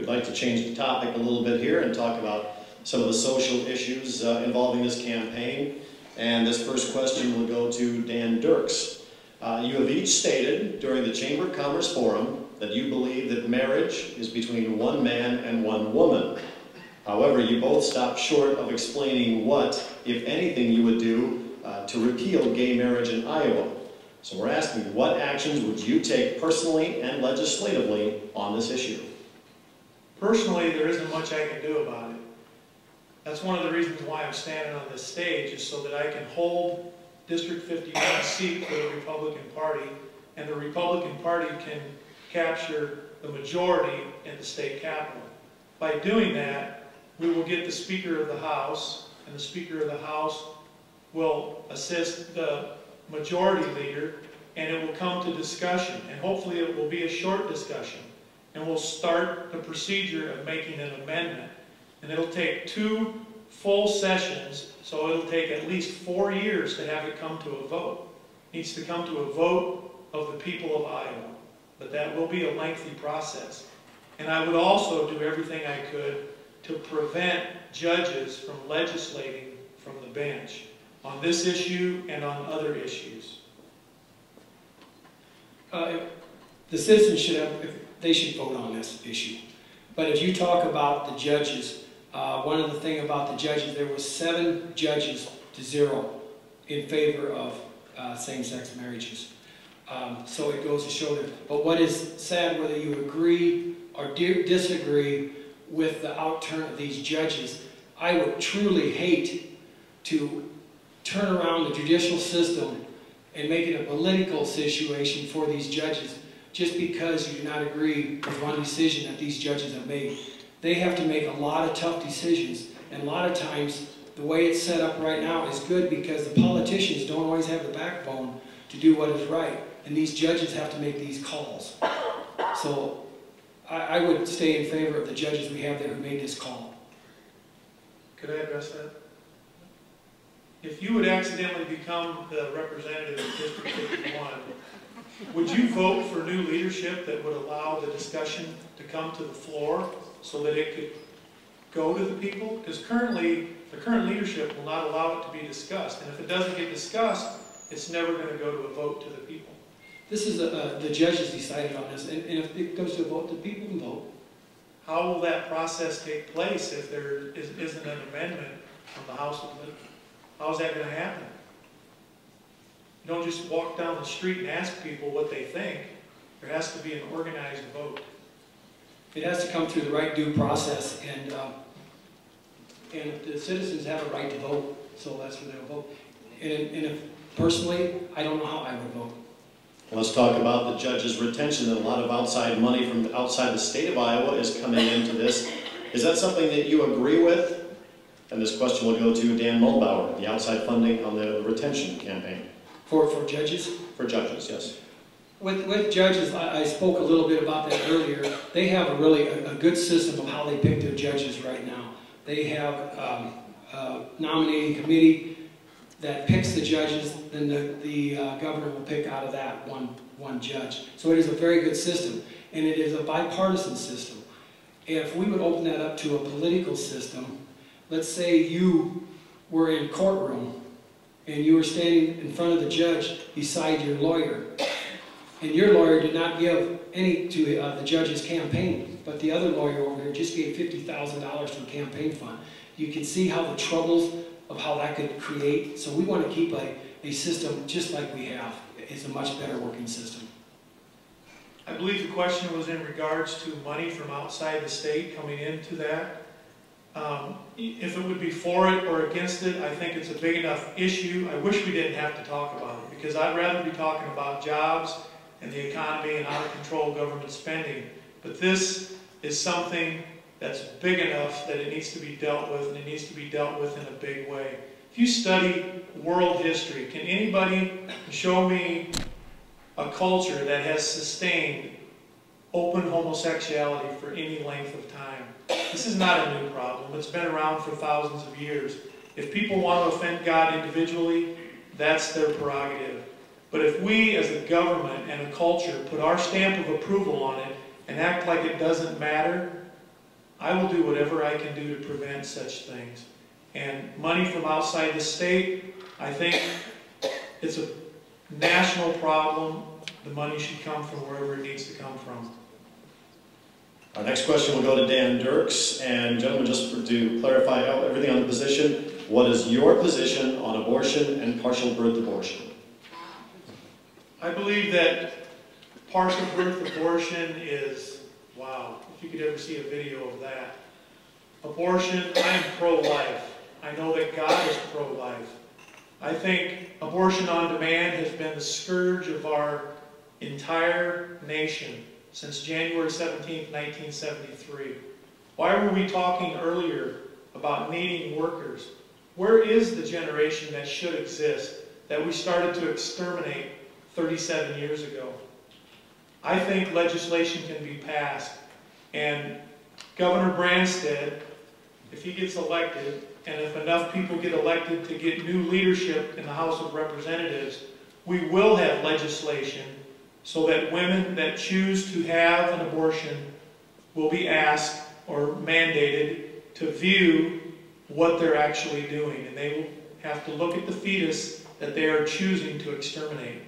We'd like to change the topic a little bit here and talk about some of the social issues involving this campaign. And this first question will go to Dan Dirks. You have each stated during the Chamber of Commerce Forum that you believe that marriage is between one man and one woman. However, you both stopped short of explaining what, if anything, you would do to repeal gay marriage in Iowa. So we're asking, what actions would you take personally and legislatively on this issue? Personally, there isn't much I can do about it. That's one of the reasons why I'm standing on this stage, is so that I can hold District 51 seat for the Republican Party, and the Republican Party can capture the majority in the state capitol. By doing that, we will get the Speaker of the House, and the Speaker of the House will assist the Majority Leader, and it will come to discussion, and hopefully it will be a short discussion, and we'll start the procedure of making an amendment. And it'll take 2 full sessions, so it'll take at least 4 years to have it come to a vote. It needs to come to a vote of the people of Iowa, but that will be a lengthy process. And I would also do everything I could to prevent judges from legislating from the bench on this issue and on other issues. The citizens should vote on this issue. But if you talk about the judges, one of the things about the judges, there was 7 judges to 0 in favor of same-sex marriages. So it goes to show that. But what is sad, whether you agree or disagree with the outturn of these judges, I would truly hate to turn around the judicial system and make it a political situation for these judges just because you do not agree with one decision that these judges have made. They have to make a lot of tough decisions, and a lot of times the way it's set up right now is good because the politicians don't always have the backbone to do what is right, and these judges have to make these calls. So I would stay in favor of the judges we have there who made this call. Could I address that? If you would accidentally become the representative of District 51, would you vote for new leadership that would allow the discussion to come to the floor so that it could go to the people? Because currently, the current leadership will not allow it to be discussed. And if it doesn't get discussed, it's never going to go to a vote to the people. This is the judges decided on this, and if it goes to a vote, the people can vote. How will that process take place if there isn't an amendment from the House? How is that going to happen? You don't just walk down the street and ask people what they think. There has to be an organized vote. It has to come through the right due process, and the citizens have a right to vote, so that's where they'll vote. And if, personally, I don't know how I would vote. Let's talk about the judges' retention. And a lot of outside money from outside the state of Iowa is coming into this. Is that something that you agree with? And this question will go to Dan Mulbauer, the outside funding on the retention campaign. For judges? For judges, yes. With judges, I spoke a little bit about that earlier. They have a good system of how they pick their judges right now. They have a nominating committee that picks the judges, then the governor will pick out of that one judge. So it is a very good system, and it is a bipartisan system. If we would open that up to a political system, let's say you were in courtroom and you were standing in front of the judge beside your lawyer, and your lawyer did not give any to the judge's campaign, but the other lawyer over here just gave $50,000 to a campaign fund. You can see how the troubles of how that could create. So we want to keep a system just like we have. It's a much better working system. I believe the question was in regards to money from outside the state coming into that. If it would be for it or against it, I think it's a big enough issue. I wish we didn't have to talk about it, because I'd rather be talking about jobs and the economy and out of control government spending. But this is something that's big enough that it needs to be dealt with, and it needs to be dealt with in a big way. If you study world history, can anybody show me a culture that has sustained open homosexuality for any length of time? This is not a new problem. It's been around for thousands of years. If people want to offend God individually, that's their prerogative. But if we as a government and a culture put our stamp of approval on it and act like it doesn't matter, I will do whatever I can do to prevent such things. And money from outside the state, I think it's a national problem. The money should come from wherever it needs to come from. Our next question will go to Dan Dirks. And gentlemen, just to clarify everything on the position, what is your position on abortion and partial birth abortion? I believe that partial birth abortion is, wow, if you could ever see a video of that. Abortion, I am pro-life. I know that God is pro-life. I think abortion on demand has been the scourge of our entire nation since January 17, 1973. Why were we talking earlier about needing workers? Where is the generation that should exist that we started to exterminate 37 years ago? I think legislation can be passed, and Governor Branstad, if he gets elected, and if enough people get elected to get new leadership in the House of Representatives, we will have legislation so that women that choose to have an abortion will be asked or mandated to view what they're actually doing, and they will have to look at the fetus that they are choosing to exterminate.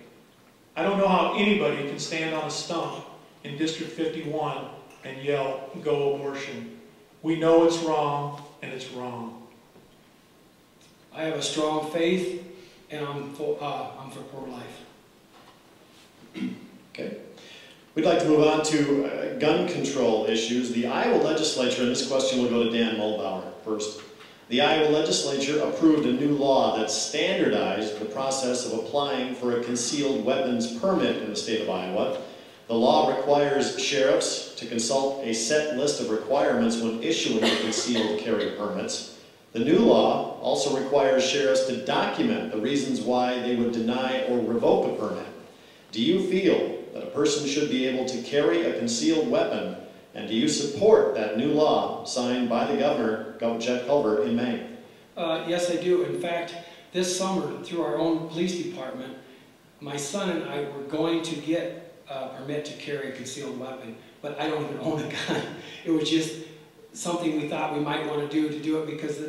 I don't know how anybody can stand on a stump in District 51 and yell, "Go abortion." We know it's wrong, and it's wrong. I have a strong faith, and I'm for pro-life. Okay. We'd like to move on to gun control issues. The Iowa legislature, and this question will go to Dan Mulbauer first. The Iowa legislature approved a new law that standardized the process of applying for a concealed weapons permit in the state of Iowa. The law requires sheriffs to consult a set list of requirements when issuing the concealed carry permits. The new law also requires sheriffs to document the reasons why they would deny or revoke a permit. Do you feel that a person should be able to carry a concealed weapon, and do you support that new law signed by the governor, Governor Chet Culver, in May? Yes, I do. In fact, this summer, through our own police department, my son and I were going to get a permit to carry a concealed weapon, but I don't even own a gun. It was just something we thought we might want to do it because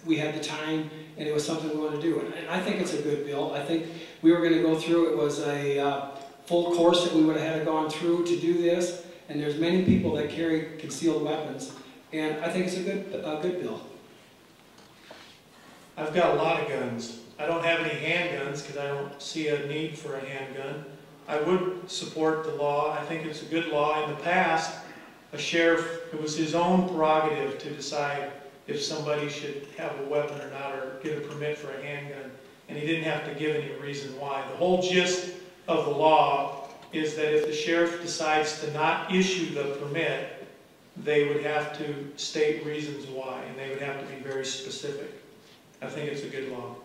we had the time, and it was something we wanted to do. And I think it's a good bill. I think we were going to go through, it was a full course that we would have had gone through to do this, and there's many people that carry concealed weapons, and I think it's a good bill. I've got a lot of guns. I don't have any handguns because I don't see a need for a handgun. I would support the law. I think it's a good law. In the past, a sheriff, it was his own prerogative to decide if somebody should have a weapon or not, or get a permit for a handgun, and he didn't have to give any reason why. The whole gist of the law is that if the sheriff decides to not issue the permit, they would have to state reasons why, and they would have to be very specific. I think it's a good law.